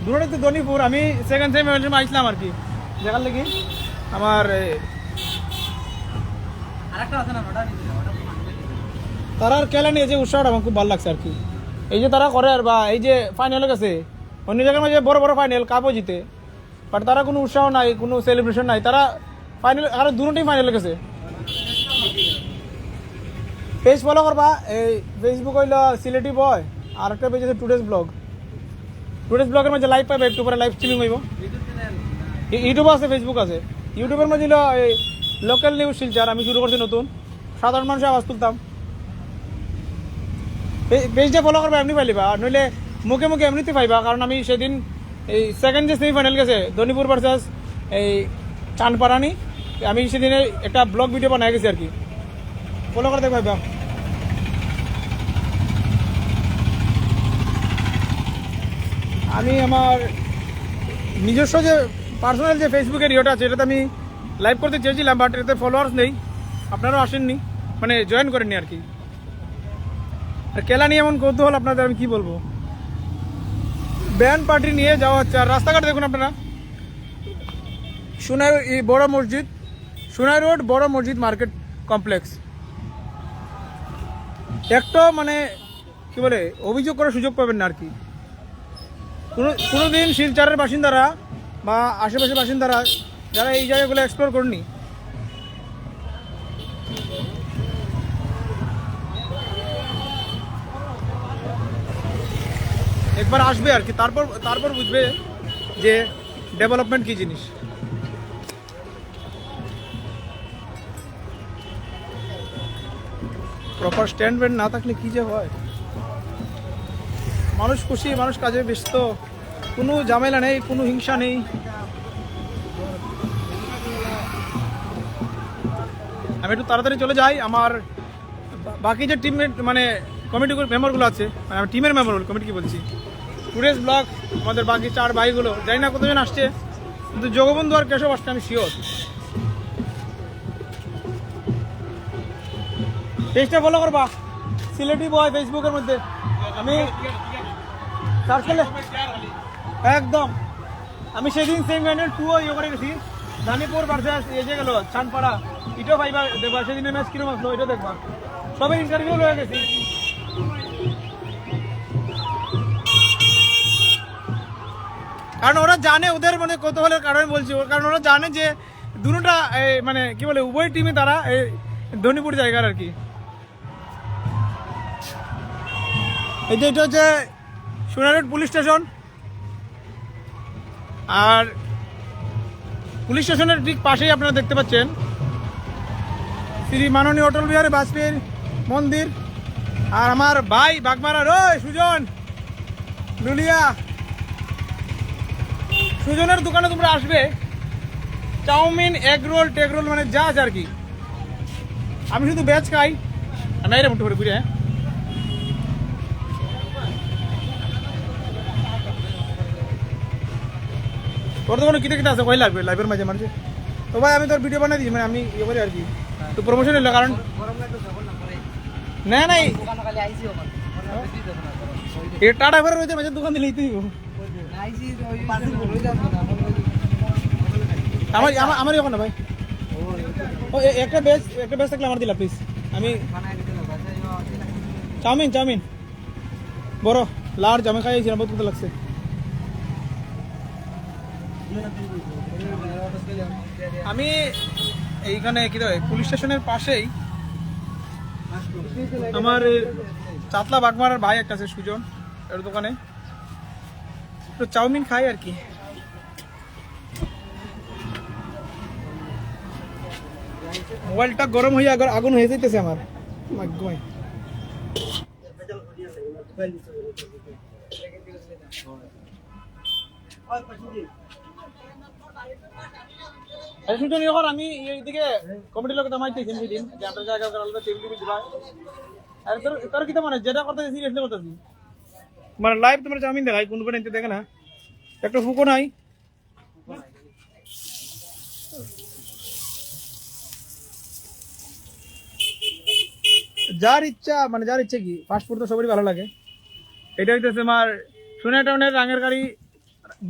দূরে তো দনিপুর, আমি সেকেন্ড টাইম আইছিলাম আর কি দেখার লাগি। আমার তারার খেলা নিয়ে যে উৎসাহটা আমার খুব ভালো লাগছে আর কি। এই যে তারা করে আর বা এই যে ফাইনালে গেছে, অন্য জায়গার মাঝে বড় বড় ফাইনাল কাপও জিতে, বাট তারা কোনো উৎসাহ নাই, কোনো সেলিব্রেশন নাই। তারা ফাইনাল আর দুটোই ফাইনালে গেছে। পেজ ফলো করবা, এই ফেসবুক হইল সিলেটি বয়, আর একটা পেজ আছে টুডেস ব্লগ। টুডেস ব্লগের মধ্যে লাইভ পাবে, একটু পরে লাইভ স্ট্রিমিং হইব। ইউটিউব আছে, ফেসবুক আছে। ইউটিউবের মধ্যে হলো এই লোকাল নিউজ শিলচার, আমি শুরু করছি নতুন, সাধারণ মানুষের আওয়াজ তুলতাম। পেজটা ফলো করবা, এমনি পাইলিবা, আর নইলে মুখে মুখে এমনিতে পাইবা। কারণ আমি সেদিন এই সেকেন্ড যে সেমিফাইনাল গেছে ধনীপুর ভার্সাস এই চানপারানি, আমি সেদিনে একটা ব্লগ ভিডিও বানাই গেছি আর কি, ফলো করে দেখ ভাইবা। আমি আমার নিজস্ব যে পার্সোনাল যে ফেসবুকের ইয়েটা আছে, এটাতে আমি লাইভ করতে চেয়েছিলাম, বাট এতে ফলোয়ার্স নেই, আপনারাও আসেননি, মানে জয়েন করেননি আর কি। আর খেলা নিয়ে এমন কৌতূহল আপনাদের, আমি কি বলবো। ব্যান্ড পার্টি নিয়ে যাওয়া হচ্ছে, আর রাস্তাঘাট দেখুন আপনারা। সোনাই বড় মসজিদ, সোনাই রোড বড় মসজিদ মার্কেট কমপ্লেক্স। একটা মানে কি বলে অভিযোগ করার সুযোগ পাবেন না আর কি। কোনোদিন শিলচরের বাসিন্দারা বা আশেপাশের বাসিন্দারা যারা এই জায়গাগুলো এক্সপ্লোর করেনি, একবার আসবে আর কি, তারপর বুঝবে যে ডেভেলপমেন্ট কি জিনিস। প্রপার স্ট্যান্ড ব্যান্ড না থাকলে কি যে হয়। মানুষ খুশি, মানুষ কাজে ব্যস্ত, কোনো ঝামেলা নেই, কোনো হিংসা নেই। আমি একটু তাড়াতাড়ি চলে যাই। আমার বাকি যে টিমমেট মানে কমিটি মেম্বারগুলো আছে, মানে আমি টিমের মেম্বার, কমিটি কি বলছি, টুডেস ব্লগ, আমাদের বাকি 4 ভাইগুলো, জানি না কতজন আসছে, কিন্তু জগবন্ধু আর কেশব আসছে আমি শিওর। পেজটা ফলো করবা, সিলেটি বয় ফেসবুকের মধ্যে। আমি সার্চ করলে একদম, আমি সেদিন সেম ফাইনাল 2 ইয়ে করে গেছি, ধানিপুর ভার্সাস এসে গেল ছানপাড়া, এটাও পাইবা দেখবা। সেদিনের ম্যাচ কিরকম আসলো এটা দেখবা, সবাই ইন্টারভিউ হয়ে গেছি। কারণ ওরা জানে, ওদের মানে কৌতূহলের কারণে বলছি, কারণ ওরা জানে যে দুটোটা মানে কি বলে উভয় টিমে তারা ধনীপুর জায়গার আর কি। এই যে এটা হচ্ছে সোনাই রোড পুলিশ স্টেশন, আর পুলিশ স্টেশনের ঠিক পাশেই আপনারা দেখতে পাচ্ছেন শ্রী মাননীয় অটল বিহারী বাজপেয়ীর মন্দির। আর আমার ভাই বাগমারার ওই সুজন লুলিয়া, সুজনের দোকানে তোমরা আসবে, চাউমিন, এগ রোল, টেগ রোল, মানে যা আছে আর কি। আমি শুধু ভেজ খাই, আমি এর মুঠো করে ঘুরে। তোর দোকানে কিতে কিতে আছে কই লাগবে লাইভের মাঝে মাঝে তো ভাই আমি তোর ভিডিও বানাই দিই, মানে আমি ইয়ে করি আর কি, তো প্রমোশন হলো। কারণ না নাই এ টাটা করে রয়েছে মাঝে দোকান দিলেই তুই আমার আমার এখন না ভাই, ও একটা বেশ থাকলে আমার দিলা প্লিজ। আমি চাউমিন বড় লার্জ আমি খাইছিলাম, বহুত কথা লাগছে। আমি এইখানে কি পুলিশ স্টেশনের পাশেই আমার চাতলা বাগমারার ভাই একটা আছে সুজন, এর দোকানে একটু চাউমিন খাই আর কি। মোবাইলটা গরম হয়ে আগুন হয়ে যাইতেছে আমার ভাগ্যময়। আমি এইদিকে কমিটির লোক মাইতেছি সেদিন যে আপনার জায়গা টেবিল দিবাই, আর তোর কি মানে যেটা করতে সিরিয়াসলি করতেছি, মানে লাইভ তোমার চাউমিন দেখাই কোন কোন দেখে না, একটা ফুকো নাই। যার ইচ্ছা মানে যার ইচ্ছে কি ফাস্ট ফুড তো সবারই ভালো লাগে। এটা হইতেছে আমার সোনাই টাউনের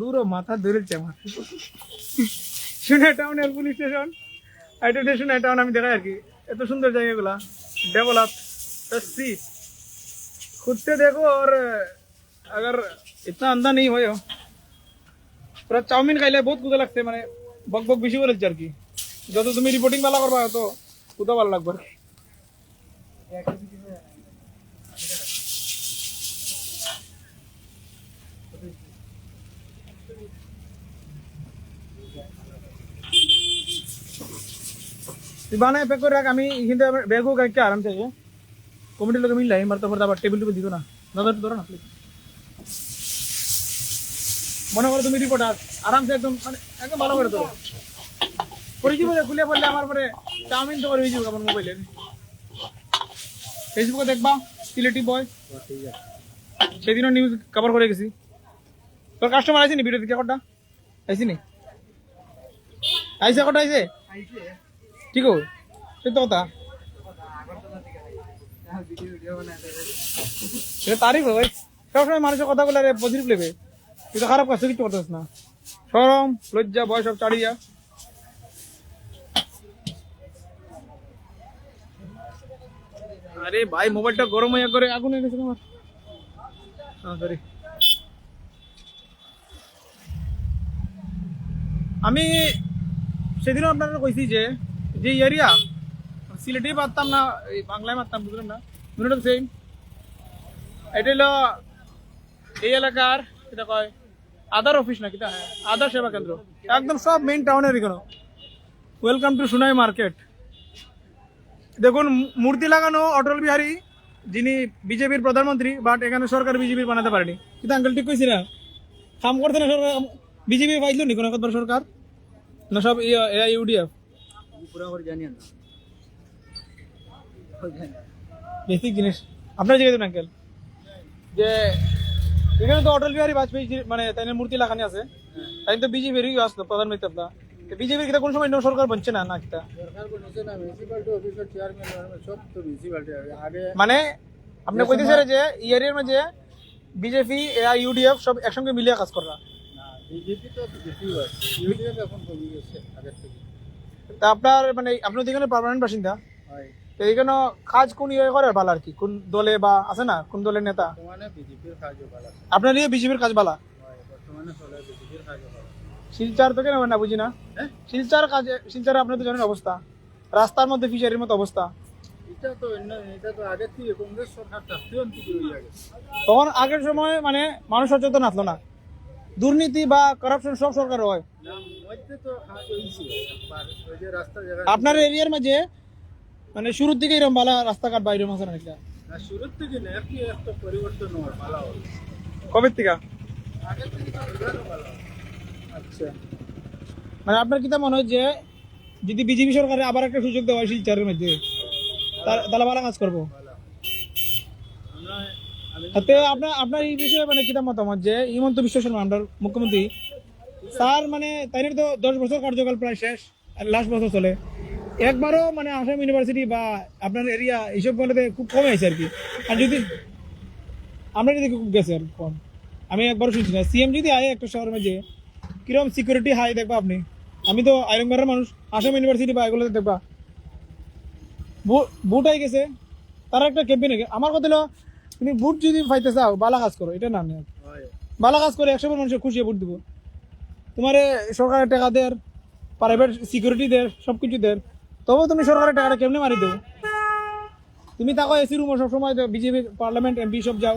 দূর মাথা ধরেছে আমার। শুনে টাউনের পুলিশ স্টেশন, আইটা শুনে টাউন আমি দেখাই আর কি, এত সুন্দর জায়গাগুলা डेवलप सी खुद से देखो। और अगर इतना अंधा नहीं हो पूरा चाउमिन खाइले बहुत कुदा लगते माने बक बक बेশি বলে আর কি। যত তুমি রিপোর্টিং वाला করবা তো কুদা ভালো লাগবে। বানায় প্যাক করে রাখ, আমি এখানে ব্যাগও কাটতে আরাম চাই। কমিটির লোক মিললাই মারতে মারতে আবার টেবিল টেবিল দিত না, দাদা ধরো না প্লিজ। মনে করো তুমি রিপোর্টার, আরামসে একদম মানে একদম ভালো করে ধরো। পরিচিত খুলে পড়লে আমার পরে চাউমিন তো করে হয়ে যাবে আমার মোবাইলে। ফেসবুকে দেখবা সিলেটি বয়, সেদিনও নিউজ কভার করে গেছি। তোর কাস্টমার আইসি নি ভিডিও দিকে কটা আইসি নি? আইসে কটা আইসে? ঠিক আছে সে তো কথা তারিফ ভাই, সবসময় মানুষের কথা বলে পজিটিভ লেবে, তুই তো খারাপ কাজ কিছু করতেছ না। সরম লজ্জা ভয় সব চাড়িয়া আরে ভাই মোবাইলটা গরম হয়ে করে আগুন হয়ে গেছে আমার। সরি আমি সেদিনও আপনারা কইছি যে যে এরিয়া সিলেটে পারতাম না, এই বাংলায় মারতাম, বুঝলেন না? দুটো সেম। এটা হলো এই এলাকার এটা কয় আধার অফিস নাকি, তা হ্যাঁ আধার সেবা কেন্দ্র, একদম সব মেইন টাউনের এখানে। Welcome to Sonai market. দেখুন মূর্তি লাগানো অটল বিহারী, যিনি বিজেপির প্রধানমন্ত্রী, বাট এখানে সরকার বিজেপির বানাতে পারেনি। কিন্তু আঙ্কেল ঠিক কইছি না, কাম করতে না সরকার বিজেপি পাইলো নি কোনো একবার সরকার না, সব ইউডিএফ পুরো করে জানি না বেসিক জিনিস আপনার জিজ্ঞেস করুন আঙ্কেল যে এখানে তো অটল বিহারী বাজপেয়ী মানে তাই মূর্তি লাগানি আছে, তাই তো বিজেপির আসতো প্রধানমন্ত্রী আপনার। বিজেপির কিটা কোন সময় সরকার বনছে না না কিটা মানে আপনি কইতেছেন যে ইয়ারের মাঝে বিজেপি ইউডিএফ সব একসঙ্গে মিলিয়ে কাজ করা। বিজেপি তো বেশি হয়, ইউডিএফ এখন কমে গেছে আগের থেকে। তা আপনার মানে আপনি তো এখানে পার্মানেন্ট বাসিন্দা, তো এইখানে কাজ কোন ইয়ে করে ভালো আর কি, কোন দলে বা আছে না কোন দলের নেতা? বর্তমানে বিজেপির কাজও ভালো। আপনার এই বিজেপির কাজ ভালো বর্তমানে চলে, বিজেপির কাজও ভালো। শিলচর তো কেন না বুঝি না, শিলচর কাজে শিলচরে আপনি তো জানেন অবস্থা, রাস্তার মধ্যে ফিশারির মতো অবস্থা। এটা তো আগের থেকে কংগ্রেস সরকার তখন আগের সময় মানে মানুষ সচেতন আসলো না, দুর্নীতি বা করাপশন সব সরকার হয়। আপনার এরিয়ার মাঝে মানে শুরুর দিকে এরকম ভালো রাস্তাঘাট বাইরে মাঝে না শুরুর থেকে না, একটা পরিবর্তন হয় ভালো। কবে থেকে? আচ্ছা মানে আপনার কি মনে হয় যে যদি বিজেপি সরকারে আবার একটা সুযোগ দেওয়া হয় শিলচরের মধ্যে তাহলে ভালো কাজ করবো? আপনার এই বিষয়ে মানে কিটা মতামত যে হিমন্ত বিশ্ব শর্মা আমরা মুখ্যমন্ত্রী স্যার মানে তাই তো 10 বছর কার্যকাল প্রায় শেষ, লাস্ট বছর চলে, একবারও মানে আসাম ইউনিভার্সিটি বা আপনার এরিয়া এইসব বলে খুব কমে আছে আর কি। আর যদি আমরা যদি খুব গেছে আর কম, আমি একবারও শুনছি না। সিএম যদি আয় একটা শহরের মধ্যে কিরকম সিকিউরিটি হাই দেখবা আপনি। আমি তো আইরংবাড়ের মানুষ, আসাম ইউনিভার্সিটি বা এগুলোতে দেখবা বুট আই গেছে, তারা একটা ক্যাম্পেইন। আমার কথা হলো তুমি বুট যদি পাইতে চাও ভালো কাজ করো, এটা না ভালো কাজ করে 100 মানুষের খুশি বুট দিব। তোমার সরকারের টাকা দেয়, প্রাইভেট সিকিউরিটি দেয়, সবকিছু দেয়, তবুও তুমি সরকারের টাকাটা কেমনে মারি দেবো? তুমি তাকে এসি রুমে সবসময় বিজেপি পার্লামেন্ট এমপি সব যাও,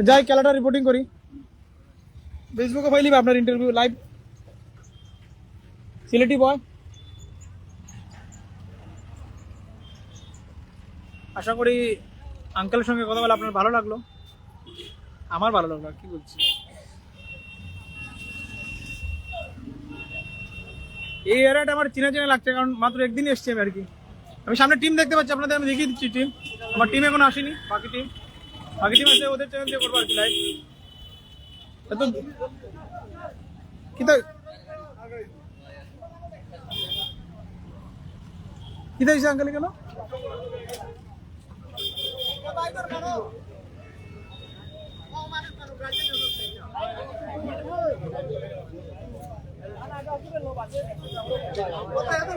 যাই খেলাটা রিপোর্টিং করি ফেসবুকে পাইলি আপনার ইন্টারভিউ লাইভ। সিলেটি বয়, আশা করি আঙ্কেলের সঙ্গে কথা বলে আপনার ভালো লাগলো, আমার ভালো লাগলো। কি বলছি এই এরিয়াটা আমার চেনা চেনা লাগছে, কারণ মাত্র একদিনই এসছি আমি আর কি। আমি সামনে টিম দেখতে পাচ্ছি আপনাদের, আমি দেখিয়ে দিচ্ছি টিম। আমার টিম এখনো আসেনি, বাকি টিম আছে, ওদের চ্যানেল দিয়ে করবো আর কি লাইভ। কি দেখছি আঙ্কেল কেন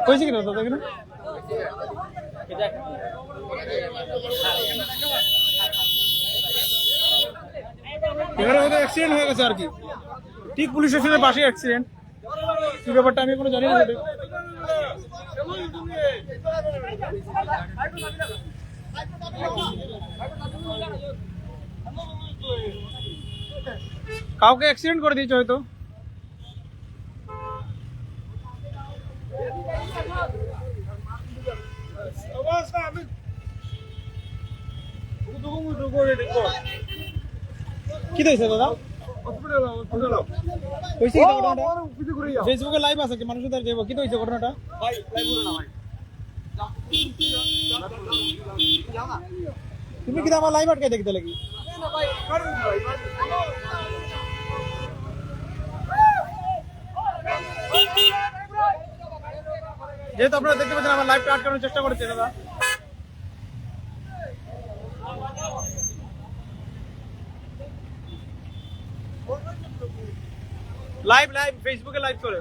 হয়েছে কিনা দাদা কিনা এখানে হয়তো অ্যাক্সিডেন্ট হয়ে গেছে আর কি, ঠিক পুলিশ স্টেশনের পাশে অ্যাক্সিডেন্ট। কি ব্যাপারটা আমি কোনো জানি না। কাউকে অ্যাক্সিডেন্ট করে দিয়েছে হয়তো। কি হয়েছে দাদা? ফেসবুকে লাইভ আছে কি মানুষের দ্বারা যাবো, কি হয়েছে ঘটনাটা? তুমি কি আমার লাইভ আটকে দেখতে লাগি? যেহেতু আপনারা দেখতে পাচ্ছেন আমার লাইভটা আটকানোর চেষ্টা করছে দাদা। লাইভ লাইভ ফেসবুকে লাইভ করে।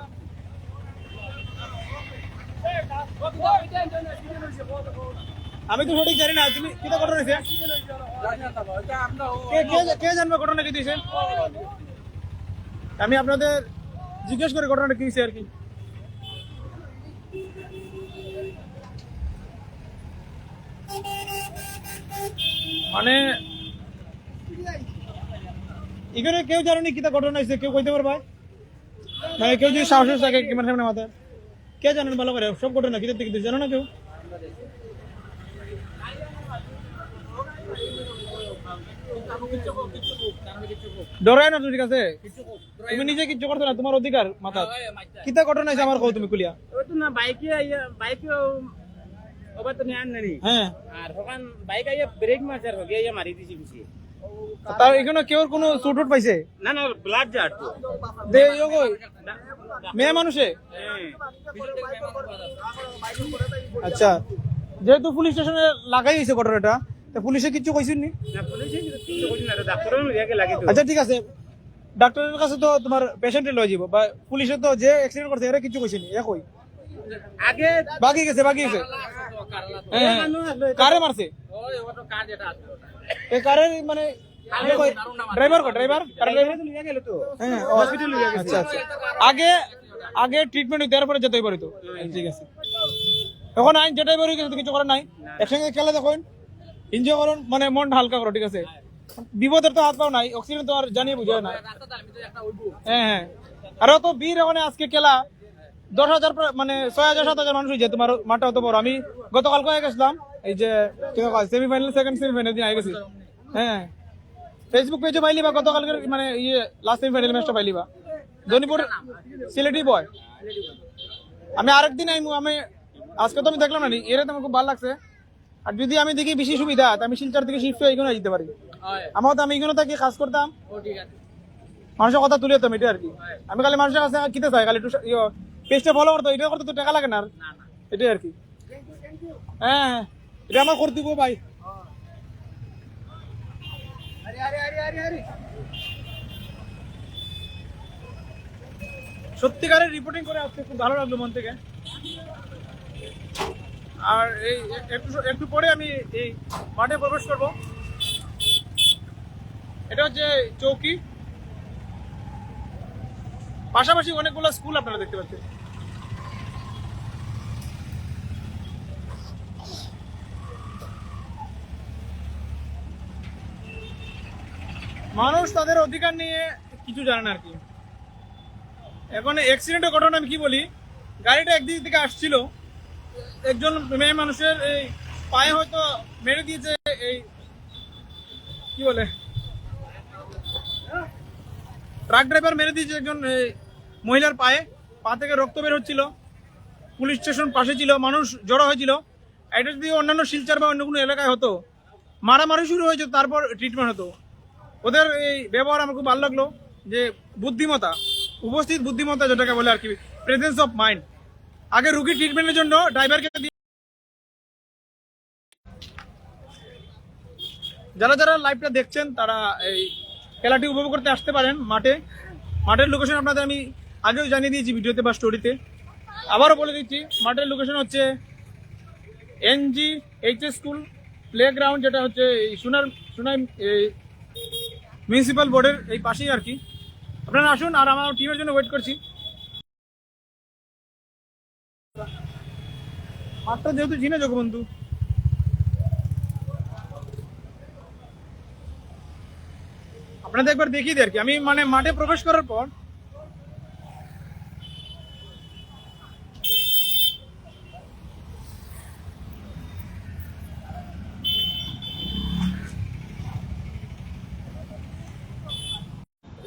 আমি তো সঠিক জানি না, তুমি কি ঘটনা হয়েছে? কে জানবে ঘটনা কি দিয়েছে? আমি আপনাদের জিজ্ঞেস করে ঘটনাটা কি হয়েছে আর কি। মানে এখানে কেউ জানেনি কি ঘটনা হয়েছে, কেউ কইতে পারবে? মানে কেউ যদি সাহস থাকে ক্যামেরার সামনে মাথায়, কে জানেন ভালো করে সব ঘটনা কিদের থেকে জানো না কেউ? ডরাই না, ঠিক আছে? তুমি নিজে কিচ্ছু করছো না, তোমার অধিকার মাথা। কিতা ঘটনা হয়েছে আমার কও তুমি কুলিয়া। হ্যাঁ, তার এখানে কেউ কোনো চোট পাইছে না না ব্লাড জাট দে কই মেয়ে মানুষে? আচ্ছা, যেহেতু পুলিশ স্টেশনে লাগাই হয়েছে ঘটনাটা, তা পুলিশে কিছু কইছেন নি? না পুলিশে কিছু কইছে না, ডাক্তারও লাগে লাগে তো। আচ্ছা ঠিক আছে, ডাক্তারের কাছে তো তোমার পেশেন্টে লয়ে যাব, বা পুলিশে তো যে অ্যাক্সিডেন্ট করছে এরা কিছু কইছেনি, এ কই আগে বাকি গেছে হ্যাঁ, কারে মারছে? ওই ওটো কার যেটা আছে এই কারের মানে ড্রাইভার কো ড্রাইভার কার ড্রাইভার লিয়ে গেল তো হ্যাঁ হসপিটাল লিয়ে গেছে। আচ্ছা আচ্ছা, আগে আগে ট্রিটমেন্ট দেওয়ার পরে যেতেই পারি তো। ঠিক আছে, এখন আইন যেটাই বের হয়ে গেছে তো কিছু করার নাই। একসঙ্গে খেলা দেখুন, এনজয় করুন, মানে মন হালকা করো। ঠিক আছে, বিপদের তো হাত পাও নাই, অক্সিজেন তো আর জানিয়ে বুঝায় না। হ্যাঁ হ্যাঁ, আর তো বীর ওখানে আজকে খেলা 10,000 মানে 6,000 7,000 মানুষ হয়েছে। তোমার মাঠটা অত বড়। আমি গতকাল কয়ে গেছিলাম, এই যে সেমিফাইনাল সেকেন্ড সেমিফাইনাল দিন আগে গেছি। হ্যাঁ, ফেসবুক পেজে পাইলি বা গতকালকে মানে ইয়ে লাস্ট সেমিফাইনাল ম্যাচটা পাইলি বা ধনীপুর সিলেটি বয়। আমি আরেকদিন আইমু, আমি আজকে তো আমি দেখলাম না, এর তো আমার খুব ভালো লাগছে। আর যদি আমি দেখি বেশি সুবিধা, আমি শিলচর থেকে শিফট হয়ে এখানে যেতে পারি। আমার তো আমি এখানে থাকি কাজ করতাম, মানুষের কথা তুলে যেতাম, এটা আর কি। আমি খালি মানুষের কাছে কিতে চাই, খালি একটু পেজটা ফলো করতো, এটা করতে তো টাকা লাগে না, আর এটাই আর কি। হ্যাঁ, এটা আমার কর্তব্য ভাই। সত্যিকারের রিপোর্টিং করে আজকে খুব ভালো লাগলো মন থেকে। আর এই একটু পরে আমি এই মাঠে প্রবেশ করব। এটা হচ্ছে চৌকি, পাশাপাশি অনেকগুলো স্কুল আপনারা দেখতে পাচ্ছেন। মানুষ তাদের অধিকার নিয়ে কিছু জানে না আর কি। এখন অ্যাক্সিডেন্টের ঘটনা আমি কি বলি, গাড়িটা একদিক থেকে আসছিল, একজন মেয়ে মানুষের এই পায়ে হয়তো মেরে দিয়েছে, এই কি বলে ট্রাক ড্রাইভার মেরে দিয়েছে একজন মহিলার পায়ে, পা থেকে রক্ত বের হচ্ছিল, পুলিশ স্টেশন পাশে ছিল, মানুষ জড়ো হয়েছিল। এটা যদি অন্যান্য শিলচর বা অন্য কোনো এলাকায় হতো, মারামারি শুরু হয়েছে, তারপর ট্রিটমেন্ট হতো। ওদের এই ব্যবহার আমার খুব ভালো লাগলো, যে বুদ্ধিমত্তা, উপস্থিত বুদ্ধিমত্তা যেটাকে বলে আর কি, প্রেজেন্স অফ মাইন্ড। আগে রুগী ট্রিটমেন্টের জন্য ড্রাইভারকে যারা যারা লাইভটা দেখছেন তারা এই খেলাটি উপভোগ করতে আসতে পারেন মাঠে। মাঠের লোকেশন আপনাদের আমি আগেও জানিয়ে দিয়েছি ভিডিওতে বা স্টোরিতে। আবারও বলে দিচ্ছি, মাঠের লোকেশন হচ্ছে NG HS school playground, যেটা হচ্ছে সোনাই মিউনিসিপ্যাল বোর্ডের এই পাশেই আর কি। আপনারা আসুন, আর আমার টিমের জন্য ওয়েট করছি। মাঠটা যেহেতু চিনে জগবন্ধু, আপনাদের একবার দেখিয়ে দিই আর কি। আমি মানে মাঠে প্রবেশ করার পর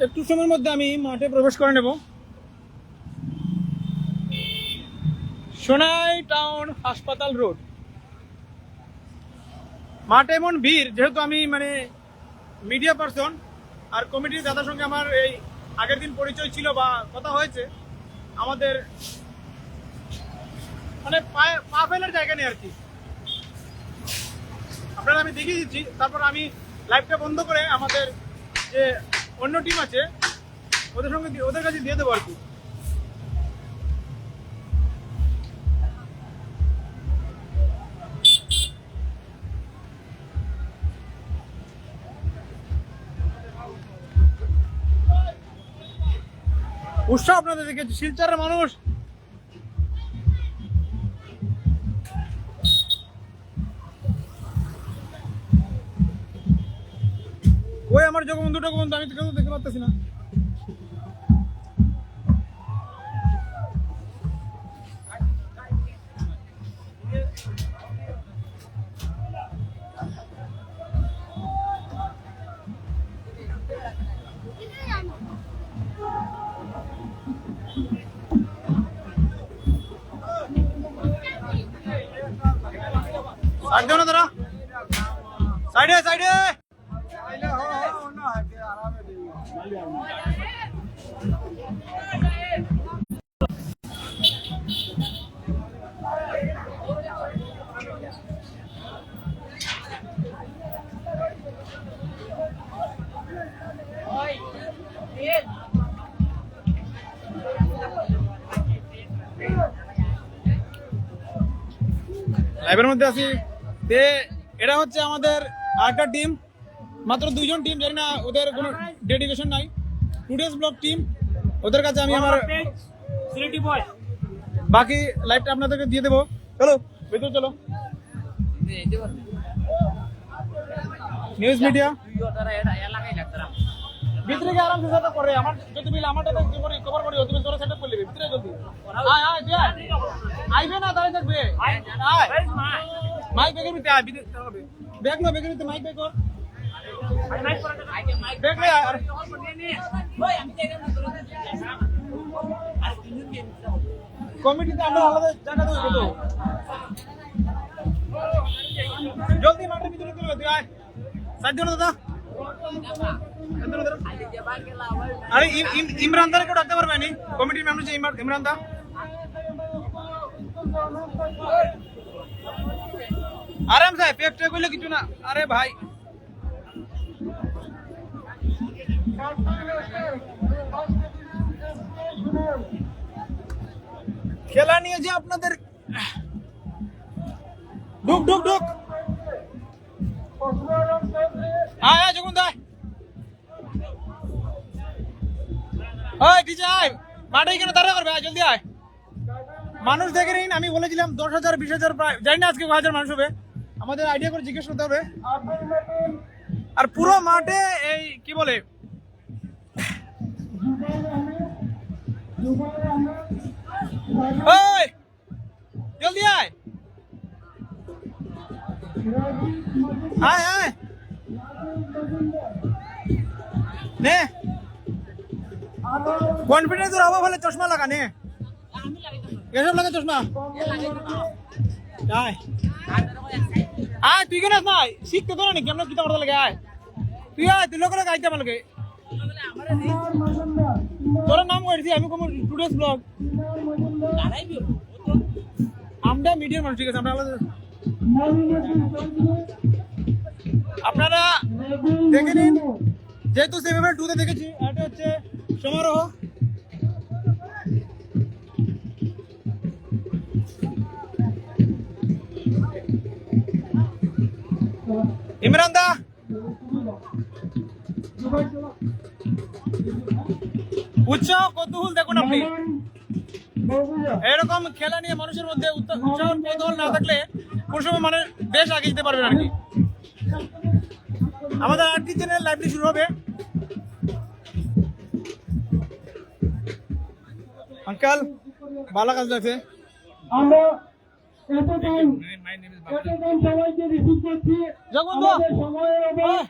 একটু সময়ের মধ্যে আমি মাঠে প্রবেশ করে নেব। সোনাই টাউন হাসপাতাল রোড। মাঠে এমন ভিড়, যেহেতু আমি মানে মিডিয়া পার্সন, আর কমিটির দাদার সঙ্গে আমার এই আগের দিন পরিচয় ছিল বা কথা হয়েছে, আমাদের মানে পা ফেলার জায়গা নেই আর কি। আপনারা আমি দেখিয়ে দিচ্ছি, তারপর আমি লাইভটা বন্ধ করে আমাদের যে অন্য টিম আছে ওদের কাছে দিয়ে দেবো আর কি। উৎসাহ আপনাদের দেখেছি, শিলচরের মানুষ ওই আমার জগবন্ধু আমি তো কেউ দেখতে পাচ্ছি না। साइड दो ना जरा, साइड है साइड है। লাইভের মধ্যে আছি। এটা হচ্ছে আমাদের আরেকটা টিম, মাত্র 2 জন টিম, জানি না ওদের কোনো ডেডিকেশন নাই। টুডেস ব্লক টিম, ওদের কাছে আমি আমার সিলেটি বয় বাকি লাইভটা আপনাদেরকে দিয়ে দেবো। চলো ভিতরে চলো। নিউজ মিডিয়া ভিতরে গিয়ে আরামসে সেটআপ করে। আমার যদি মিলে আমারটা কভার করি, তুমি তোরা সেটআপ করে নিবি ভিতরে জলদি। আয় আয় যা আইবে না, দাঁড়িয়ে থাকবে। আয় মাইক বেগের ভিতরে আয়, ভিতরে হবে ব্যাগ না, বেগের ভিতরে মাইক বেগ কর, ব্যাগ লে। আর কমিটিতে আমরা আলাদা জায়গা দেবো তো, জলদি মাঠের ভিতরে চলে তুই আয়। সাইড দিও না দাদা। আরে ইমরান দার কেউ ডাকতে পারবে নি? কমিটির মেম্বার যে ইমরান দা। আরাম সাহেব পেপটে কইলে কিছু না। আরে ভাই খেলা নিয়ে যে আপনাদের ঢুক ঢুক ঢুক। আয় আয় যখন দায় ওই ডিজে আয়, মাঠে কেন দাঁড়া করবে, আয় জলদি আয়। মানুষ দেখে নিন, আমি বলেছিলাম 10,000 20,000 প্রায়, জানি না আজকে 1000 মানুষ হবে, আমাদের আইডিয়া করে জিজ্ঞেস করতে হবে। আর পুরো মাঠে এই কি বলে ওই জলদি আয় আয় আয় নে। কনফিডেন্সের অভাব হলে চশমা লাগা নে, এসব লাগে চশমা। আয় আয় তুই কেন না শিখতে তো নাকি আমরা কিতা করতে লাগে। আয় তুই আয়, তুই লোক গাইতে আমার লাগে। তোর নাম করেছি আমি, কোন টুডেস ব্লগ। আমরা মিডিয়ার মানুষ, ঠিক আছে আমরা আলাদা। আপনারা দেখে নিন, যেহেতু সেমিফাইনাল 2 তে দেখেছি, এটা হচ্ছে সমারোহ। ইমরান দা উৎসাহ কৌতূহল দেখুন আপনি। এরকম খেলা নিয়ে মানুষের মধ্যে উৎসাহ কৌতূহল না থাকলে কোন সময় মানে দেশ আগে যেতে পারবে না আর কি। আমাদের আরটি চ্যানেল লাইভটি শুরু হবে। আঙ্কাল ভালো কাজ লাগছে। আমরা এতটাই সবাইকে রিসিভ করছি আমাদের সময়ের অভাব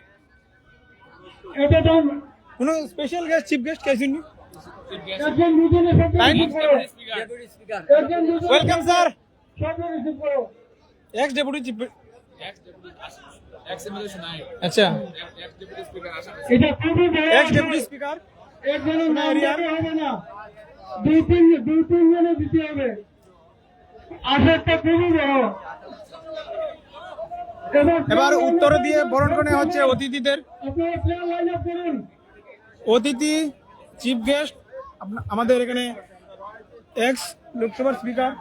এতটাই কোন স্পেশাল গেস্ট চিফ গেস্ট কে শুনি একজন দুজনের সাথে একজন দুজনের ওয়েলকাম স্যার সাথে রিসিভ করো এক্স ডেপুটি চিফ আচ্ছা এটা খুবই বড় এক্স ডেপুটি স্পিকার একজনের নাম দিতে হবে না দুই তিনজনে দিতে হবে আশাটা খুবই বড় এবার উত্তর দিয়ে বরণ করে হচ্ছে অতিথিদের। আপনারা প্লেয়ার লাইন আপ করুন অতিথি চিফ গেস্ট আমাদের এখানে এক্স লোকসভার স্পিকার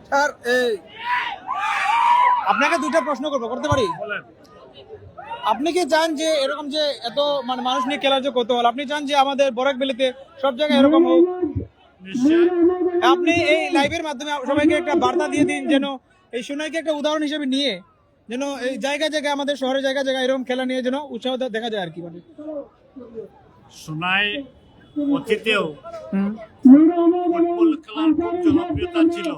স্যার আপনাকে দুইটা প্রশ্ন করতে পারি? আপনি কি চান যে এরকম যে এত মানে মানুষ নিয়ে খেলার যে কৌতূহল, আপনি চান যে আমাদের বরাকবেলিতে সব জায়গায় এরকম হোক? আপনি এই লাইভের মাধ্যমে সবাইকে একটা বার্তা দিয়ে দিন যেন এই সোনাইকে একটা উদাহরণ হিসেবে নিয়ে যেন এই জায়গায় জায়গায় আমাদের শহরে জায়গায় জায়গায় এরকম খেলা নিয়ে যেন উৎসাহ দেখা যায় আর কি। মানে সোনাই অতীতেও ফুটবল খেলার খুব জনপ্রিয়তা ছিল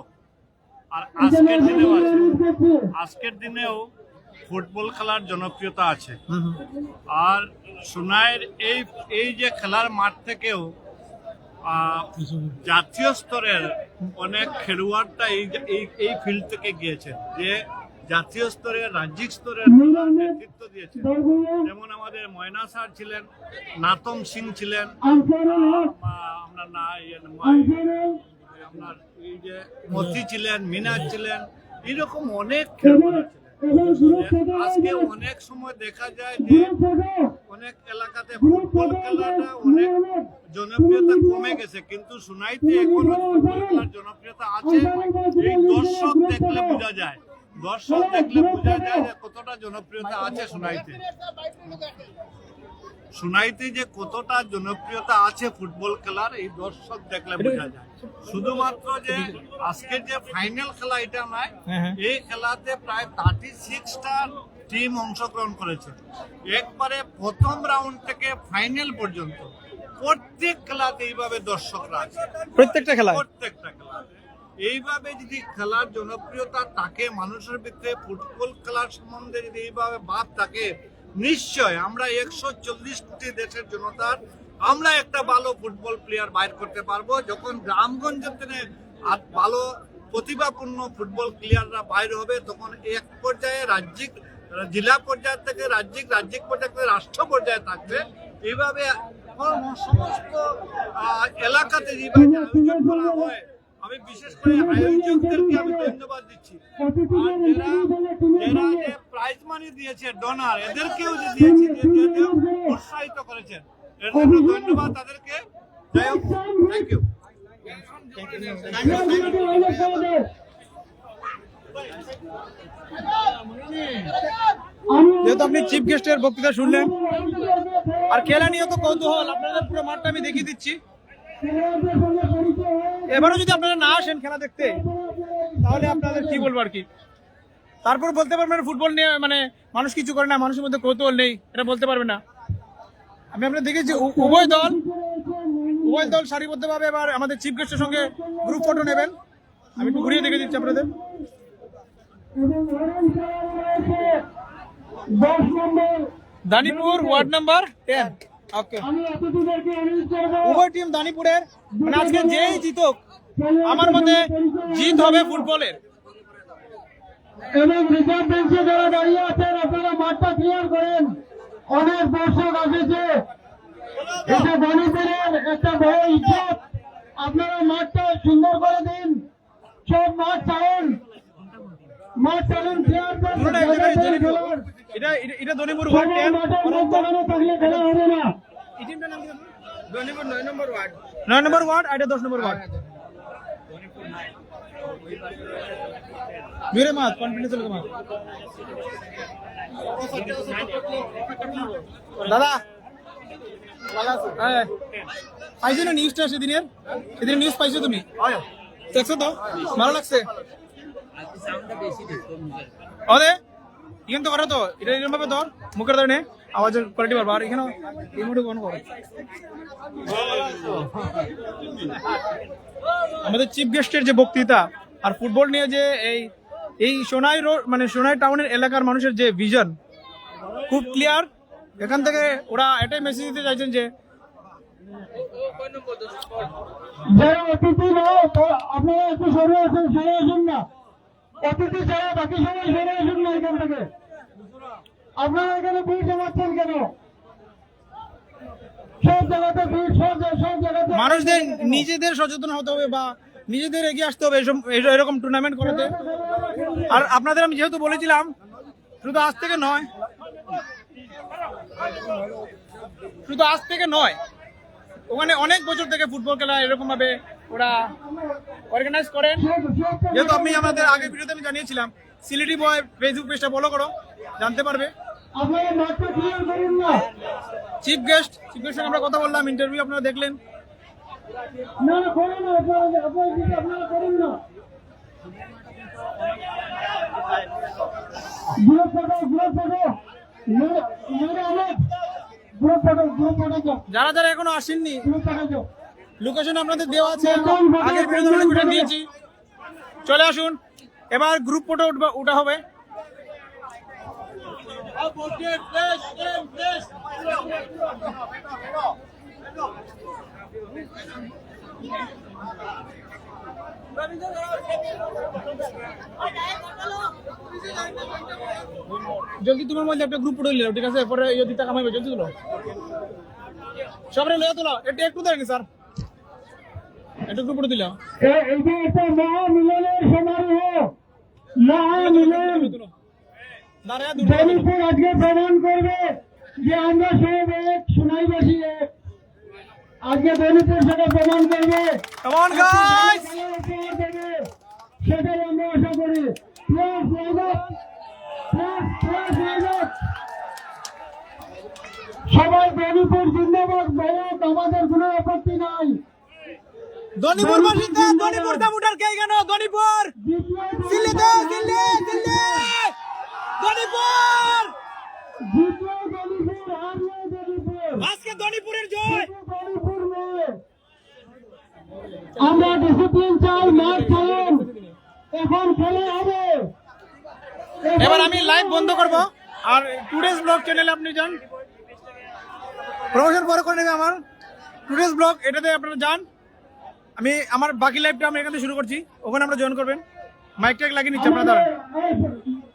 আর আজকের দিনেও ফুটবল খেলার জনপ্রিয়তা আছে। আর সোনাইয়ের এই যে খেলার মাঠ থেকেও জাতীয় স্তরের অনেক খেলোয়াড়টা এই ফিল্ড থেকে গিয়েছেন, যে জাতীয় স্তরে রাজ্যিক স্তরের নেতৃত্ব দিয়েছেন। যেমন আমাদের ময়না স্যার ছিলেন, নাতম সিং ছিলেন, আপনার এই যে মতি ছিলেন, মিনাজ ছিলেন, এইরকম অনেক খেলোয়াড় ছিলেন। আজকে অনেক সময় দেখা যায় যে অনেক এলাকাতে ফুটবল খেলাটা অনেক জনপ্রিয়তা কমে গেছে, কিন্তু সোনাইতে এখনো ফুটবল খেলার জনপ্রিয়তা আছে। এই দর্শক দেখলে বোঝা যায় যে কতটা জনপ্রিয়তা আছে সোনাইতে যে কতটা জনপ্রিয়তা আছে ফুটবল খেলার, এই দর্শক দেখলে বোঝা যায়। শুধুমাত্র যে আজকের যে ফাইনাল খেলা এটা নয়, এই খেলাতে প্রায় 36টা টিম অংশগ্রহণ করেছে। একবারে প্রথম রাউন্ড থেকে ফাইনাল পর্যন্ত প্রত্যেক খেলাতে এইভাবে দর্শকরা আছে, প্রত্যেকটা খেলা। এইভাবে যদি খেলার জনপ্রিয়তা থাকে মানুষের ভিতরে, ফুটবল খেলার সম্বন্ধে যদি এইভাবে ভাব থাকে, নিশ্চয় আমরা 140 কোটি দেশের জনতার আমরা একটা ভালো ফুটবল প্লেয়ার বাইর করতে পারবো। যখন গ্রামগঞ্জ থেকে ভালো প্রতিভাপূর্ণ ফুটবল প্লেয়াররা বাইর হবে, তখন এক পর্যায়ে রাজ্যিক, জেলা পর্যায় থেকে রাজ্যিক, রাজ্যিক পর্যায় থেকে রাষ্ট্র পর্যায়ে থাকবে। এইভাবে সমস্ত এলাকাতে যেভাবে আয়োজন করা হয়, আমি বিশেষ করে আয়োজকদেরকে আমি ধন্যবাদ দিচ্ছি। আর যারা যে প্রাইজ মানি দিয়েছে, ডোনার, এদেরকেও যে দিয়েছে, উৎসাহিত করেছেন, এর জন্য ধন্যবাদ তাদেরকে। যাই হোক, থ্যাংক ইউ। যেহেতু আপনি চিফ গেস্টের বক্তৃতা শুনলেন আর খেলা নিয়ে তো কৌতূহল, আপনাদের পুরো মাঠটা আমি দেখিয়ে দিচ্ছি। এবারও যদি আপনারা না আসেন খেলা দেখতে, তাহলে আপনাদের কি বলবো আর কি। তারপর বলতে পারবেন ফুটবল নিয়ে মানে মানুষ কিছু করে না, মানুষের মধ্যে কৌতূহল নেই, এটা বলতে পারবে না। আমি আপনাদের দেখেছি উভয় দল সারিবদ্ধভাবে এবার আমাদের চিফ গেস্টের সঙ্গে গ্রুপ ফটো নেবেন। আমি একটু ঘুরিয়ে দেখে দিচ্ছি আপনাদের। দানিপুর ওয়ার্ড নাম্বার 10। ওকে, উভয় টিম দানিপুরের। মানে আজকে যেই জিতুক, আমার মতে জিত হবে ফুটবলের। এবং রিজার্ভ বেঞ্চে যারা দাঁড়িয়ে আছেন, আপনারা মাঠটা ক্লিয়ার করেন। অনেক দর্শক আসেছে, এটা বনিপুরের একটা বড় ইজ্জত। আপনারা মাঠটা সুন্দর করে দিন, সব মাঠ চালুন, মাঠ চালুন, পুরোটা এক জায়গায় জেনে নিবো। এটা দনিপুর ওয়ার্ড 10 থাকলে খেলা হবে না। এই টিমটার নাম কি জানো? দনিপুর 9 নম্বর ওয়ার্ড 9 নম্বর ওয়ার্ড, এটা 10 নম্বর ওয়ার্ড। मेरे मात कॉन्फिडेंस लोग मात দাদা পাইছো না নিউজটা সেদিনের? সেদিনের নিউজ পাইছো তুমি? দেখছো তো? ভালো লাগছে? আরে এখান তো করো তো, এটা এরকম ভাবে ধর, মুখের ধরে নে, আওয়াজের কোয়ালিটি বাড়বে। আর এখানে রিমোট অন করো। আমাদের চিফ গেস্টের যে বক্তৃতা আর ফুটবল নিয়ে যে এই সোনাই রোড মানে সোনাই টাউনের এলাকার মানুষের যে ভিশন খুব ক্লিয়ার। এখান থেকে ওরা এটাই মেসেজ দিতে চাইছেন যে যারা অতিথি নয় আপনারা একটু সরে আসুন না, অতিথি ছাড়া বাকি সবাই সরে আসুন না এখান থেকে। আপনারা এখানে ভিড় জমাচ্ছেন কেন? সব জায়গাতে ভিড়, সব জায়গাতে মানুষদের নিজেদের সচেতন হতে হবে বা নিজেদের এগিয়ে আসতে হবে এরকম টুর্নামেন্ট করাতে। আর আপনাদের আমি যেহেতু বলেছিলাম শুধু আজ থেকে নয়, ওখানে অনেক বছর থেকে ফুটবল খেলা এরকম ভাবে ওরা অর্গানাইজ করেন। যেহেতু আপনি আমাদের আগের ভিডিওতে আমি জানিয়েছিলাম, সিলেটি বয় ফেসবুক পেজটা ফলো করো, জানতে পারবে। আপনারা মাঠটা ক্লিয়ার করুন না। চিফ গেস্টের সঙ্গে আমরা কথা বললাম, ইন্টারভিউ আপনারা দেখলেন। না করুন না, আপনারা করুন না। গ্রুপ ফটো যারা যারা এখনো আসেননি, গ্রুপ ফটো লোকেশন আপনাদের দেওয়া আছে, আগের ভিডিওতে দিয়েছি, চলে আসুন। এবার গ্রুপ ফটো ওটা হবে। জলদি তোমার মধ্যে একটা গ্রুপ ফটো নিলাম, ঠিক আছে? পরে যদি টাকা কামাইবে, জলদি তুলো, সবাই লয়ে তোলো। এটা একটু দেন স্যার, একটু গ্রুপ ফটো দিলাম। এইটা একটা মহামিলনের সমারোহ, মহামিলন। দনিপুর আজকে প্রমাণ করবে যে আমরা সব এক, সোনাইবাসী এক। আজকে দনিপুর সেটা প্রমাণ করবে, Come on guys! সেটাই আমরা আশা করি। সবাই দনিপুর জিন্দাবাদ বলুক, আমাদের কোনো আপত্তি নাই। দনিপুর বাসিন্দা, দনিপুর দামুটার কে কেন? দনিপুর দিল্লি তো, দিল্লি দিল্লি দনিপুর, জিতলেও দনিপুর, হারলেও দনিপুর। আজকে দনিপুরের জয়। দনিপুর নয়। আমরা ডিসিপ্লিন চাই, মাঠ চালান, এখন খেলা হবে। এবার আমি লাইভ বন্ধ করব। আর টুডেস ব্লগ চ্যানেলে আপনি যান, প্রমোশন পরে করে নেবে আমার টুডেস ব্লগ, এটাতে আপনারা যান। আমি আমার বাকি লাইভটা আমি এখান থেকে শুরু করছি, ওখানে আমরা জয়েন করবেন। মাইক টাইক লাগিয়ে নিচ্ছি আপনারা।